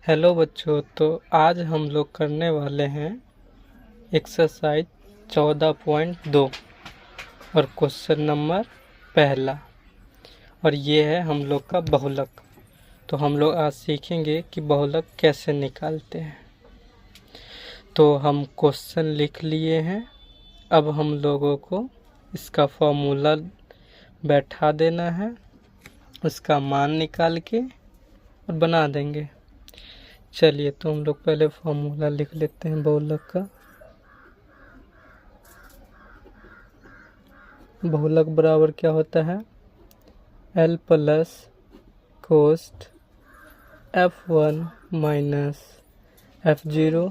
Hello बच्चों, तो आज हम लोग करने वाले हैं एक्सरसाइज 14.2 और क्वेश्चन नंबर पहला। और ये है हम लोग का बहुलक। तो हम लोग आज सीखेंगे कि बहुलक कैसे निकालते हैं। तो हम क्वेश्चन लिख लिए हैं। अब हम लोगों को इसका फॉर्मूला बैठा देना है, उसका मान निकाल के और बना देंगे। चलिए, तो हम लोग पहले फॉर्मूला लिख लेते हैं बहुलक का। बहुलक बराबर क्या होता है? L plus coast F1 minus F0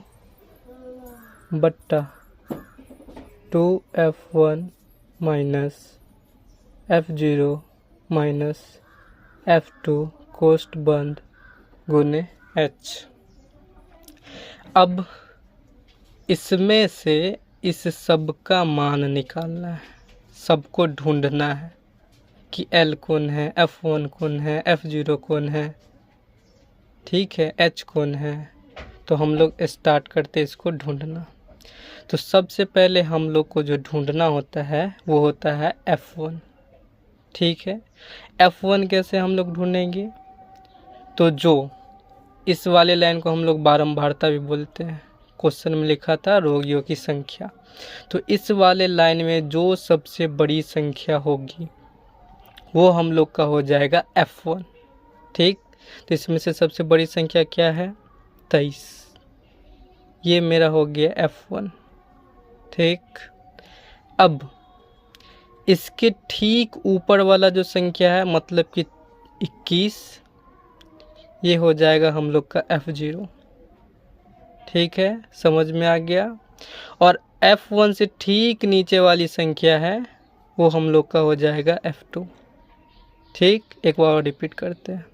बट्टा 2F1 minus F0 minus F2 coast बंद गुने H। अब इसमें से इस सब का मान निकालना है, सबको ढूंढना है कि L कौन है, F1 कौन है, F0 कौन है, ठीक है, H कौन है। तो हम लोग स्टार्ट करते इसको ढूंढना। तो सबसे पहले हम लोग को जो ढूंढना होता है वो होता है F1, ठीक है। F1 कैसे हम लोग ढूंढेंगे? तो जो इस वाले लाइन को हम लोग बारंबारता भी बोलते हैं। क्वेश्चन में लिखा था रोगियों की संख्या। तो इस वाले लाइन में जो सबसे बड़ी संख्या होगी वो हम लोग का हो जाएगा F1, ठीक। तो इसमें से सबसे बड़ी संख्या क्या है? 23। ये मेरा हो गया F1, ठीक। अब इसके ठीक ऊपर वाला जो संख्या है मतलब कि 21, ये हो जाएगा हम लोग का F0, ठीक है, समझ में आ गया। और F1 से ठीक नीचे वाली संख्या है वो हम लोग का हो जाएगा F2, ठीक। एक बार और रिपीट करते हैं।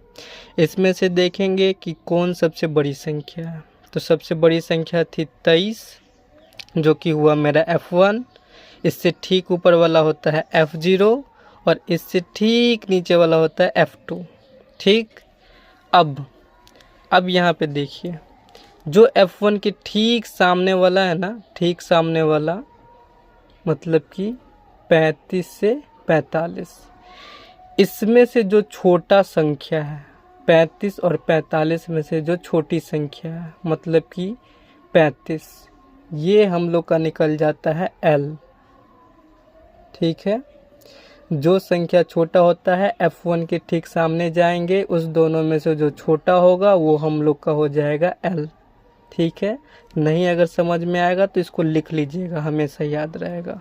इसमें से देखेंगे कि कौन सबसे बड़ी संख्या है। तो सबसे बड़ी संख्या थी 23, जो कि हुआ मेरा F1। इससे ठीक ऊपर वाला होता है F0 और इससे ठीक नीचे वाला होता है F2, ठीक। अब यहाँ पे देखिए, जो F1 के ठीक सामने वाला है ना, ठीक सामने वाला मतलब कि 35 से 45, इसमें से जो छोटा संख्या है 35 और 45 में से जो छोटी संख्या है मतलब कि 35, ये हम लोग का निकल जाता है L, ठीक है। जो संख्या छोटा होता है F1 के ठीक सामने जाएंगे, उस दोनों में से जो छोटा होगा वो हम लोग का हो जाएगा L, ठीक है। नहीं अगर समझ में आएगा तो इसको लिख लीजिएगा, हमेशा याद रहेगा।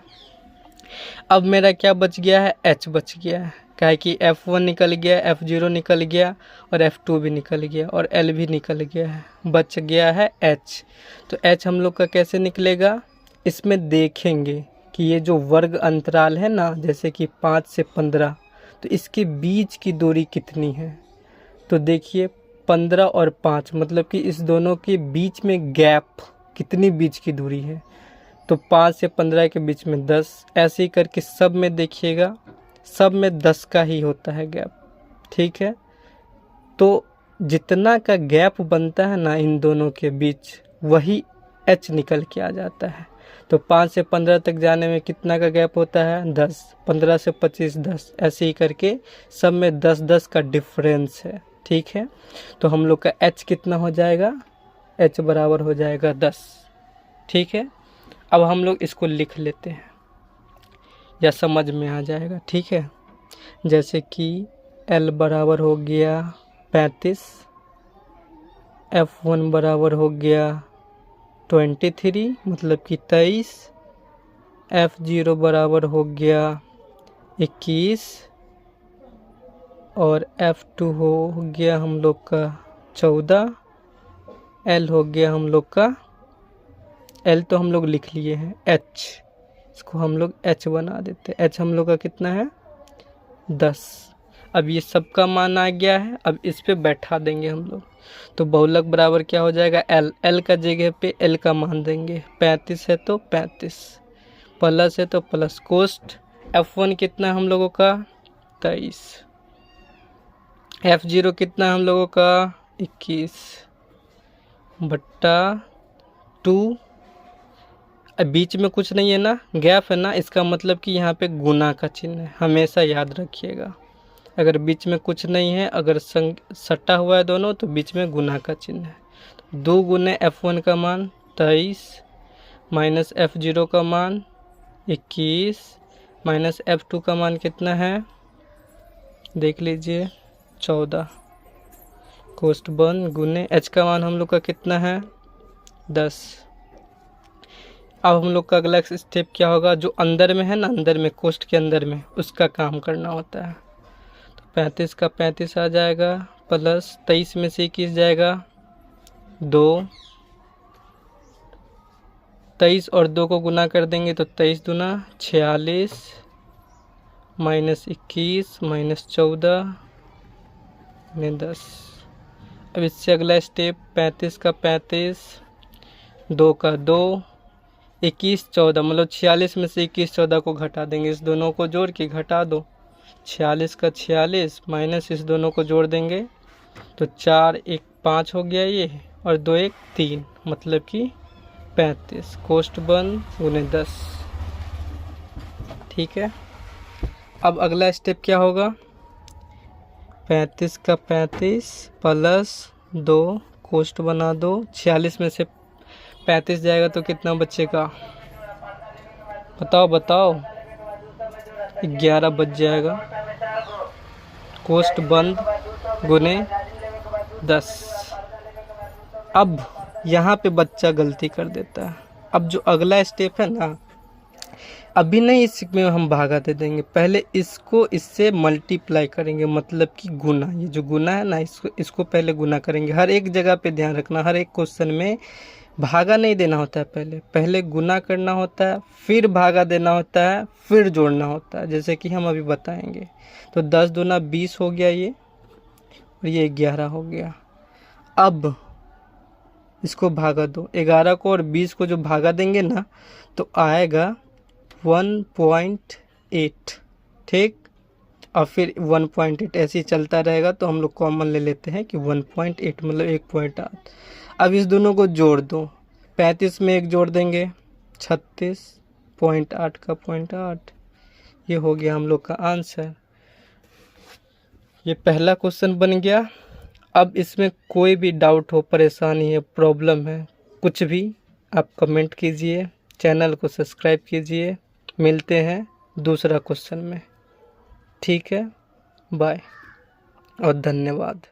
अब मेरा क्या बच गया है? H बच गया है, क्या है कि F1 निकल गया, F0 निकल गया और F2 भी निकल गया और L भी निकल गया है, बच गया है H। तो H हम लोग का कैसे निकलेगा? इसमें देखेंगे कि ये जो वर्ग अंतराल है ना, जैसे कि 5 से 15, तो इसके बीच की दूरी कितनी है। तो देखिए 15 और 5 मतलब कि इस दोनों के बीच में गैप कितनी बीच की दूरी है। तो 5 से 15 के बीच में 10, ऐसे ही करके सब में देखिएगा, सब में 10 का ही होता है गैप, ठीक है। तो जितना का गैप बनता है ना इन दोनों के बीच, वही H निकल के आ जाता है। तो 5 से 15 तक जाने में कितना का गैप होता है? 10। 15 से 25 10, ऐसे ही करके सब में 10-10 का डिफरेंस है, ठीक है। तो हम लोग का H कितना हो जाएगा? H बराबर हो जाएगा 10, ठीक है। अब हम लोग इसको लिख लेते हैं या समझ में आ जाएगा, ठीक है। जैसे कि L बराबर हो गया 35, F1 बराबर हो गया 23 मतलब कि 23, F0 बराबर हो गया 21 और F2 हो गया हम लोग का 14, L हो गया हम लोग का, L तो हम लोग लिख लिए हैं, H, इसको हम लोग H बना देते हैं। H हम लोग का कितना है? 10। अब ये सबका मान आ गया है, अब इस पे बैठा देंगे हम लोग। तो बहुलक बराबर क्या हो जाएगा? L, L का जगह पे L का मान देंगे। 35 है तो 35, प्लस है तो प्लस, कोस्ट F1 कितना हम लोगों का? 23, F0 कितना हम लोगों का? 21, बट्टा 2, बीच में कुछ नहीं है ना, गैप है ना, इसका मतलब कि यहाँ पे गुना का चिन्ह है, हमेशा याद रखिएगा। अगर बीच में कुछ नहीं है, अगर सटा हुआ है दोनों, तो बीच में गुना का चिन्ह है। 2 गुने F1 का मान 23 माइनस F0 का मान 21 माइनस F2 का मान कितना है, देख लीजिए 14 कोष्ट बंद गुने H का मान हम लोग का कितना है 10। अब हम लोग का अगला स्टेप क्या होगा, जो अंदर में है ना, अंदर में कोष्ट के अंदर में, उसका काम करना होता है। तो 35 का 35 आ जाएगा, प्लस 23 में से 21 जाएगा 2, 23 और 2 को गुना कर देंगे तो 23 दूना 46 माइनस 21 माइनस 14 में 10। अब इससे अगला स्टेप 35 का 35, 2 का 2, 21 14, मतलब 46 में से 21 14 को घटा देंगे, इस दोनों को जोड़ के घटा दो। 46 का 46 माइनस इस दोनों को जोड़ देंगे तो 4 1 5 हो गया ये, और 2 1 3, मतलब कि 35 कोष्ट बंद गुने 10। ठीक है, अब अगला स्टेप क्या होगा, 35 का 35 प्लस 2 कोष्ट बना दो, 46 में से 35 जाएगा तो कितना बचेगा, बताओ बताओ, 11 बच जाएगा, कोष्ट बंद गुने 10। अब यहाँ पे बच्चा गलती कर देता है। अब जो अगला स्टेप है ना, अभी नहीं इसमें हम भागा दे देंगे, पहले इसको इससे मल्टीप्लाई करेंगे, मतलब कि गुना, ये जो गुना है ना, इसको पहले गुना करेंगे। हर एक जगह पे ध्यान रखना, हर एक क्वेश्चन में भागा नहीं देना होता है, पहले गुना करना होता है, फिर भागा देना होता है, फिर जोड़ना होता है, जैसे कि हम अभी बताएंगे। तो 10 दूना 20 हो गया ये, और ये 11 हो गया। अब इसको भागा दो, 11 को और 20 को जो भागा देंगे ना, तो आएगा 1.8, ठीक। और फिर 1.8 ऐसे ही चलता रहेगा, तो हम लोग कॉमन ले लेते हैं कि 1.8 मतलब 1.8। अब इस दोनों को जोड़ दो, 35 में 1 जोड़ देंगे 36.8 का 0.8, ये हो गया हम लोग का आंसर। ये पहला क्वेश्चन बन गया। अब इसमें कोई भी डाउट हो, परेशानी है, प्रॉब्लम है, कुछ भी, आप कमेंट कीजिए, चैनल को सब्सक्राइब कीजिए। मिलते हैं दूसरा क्वेश्चन में, ठीक है, बाय और धन्यवाद।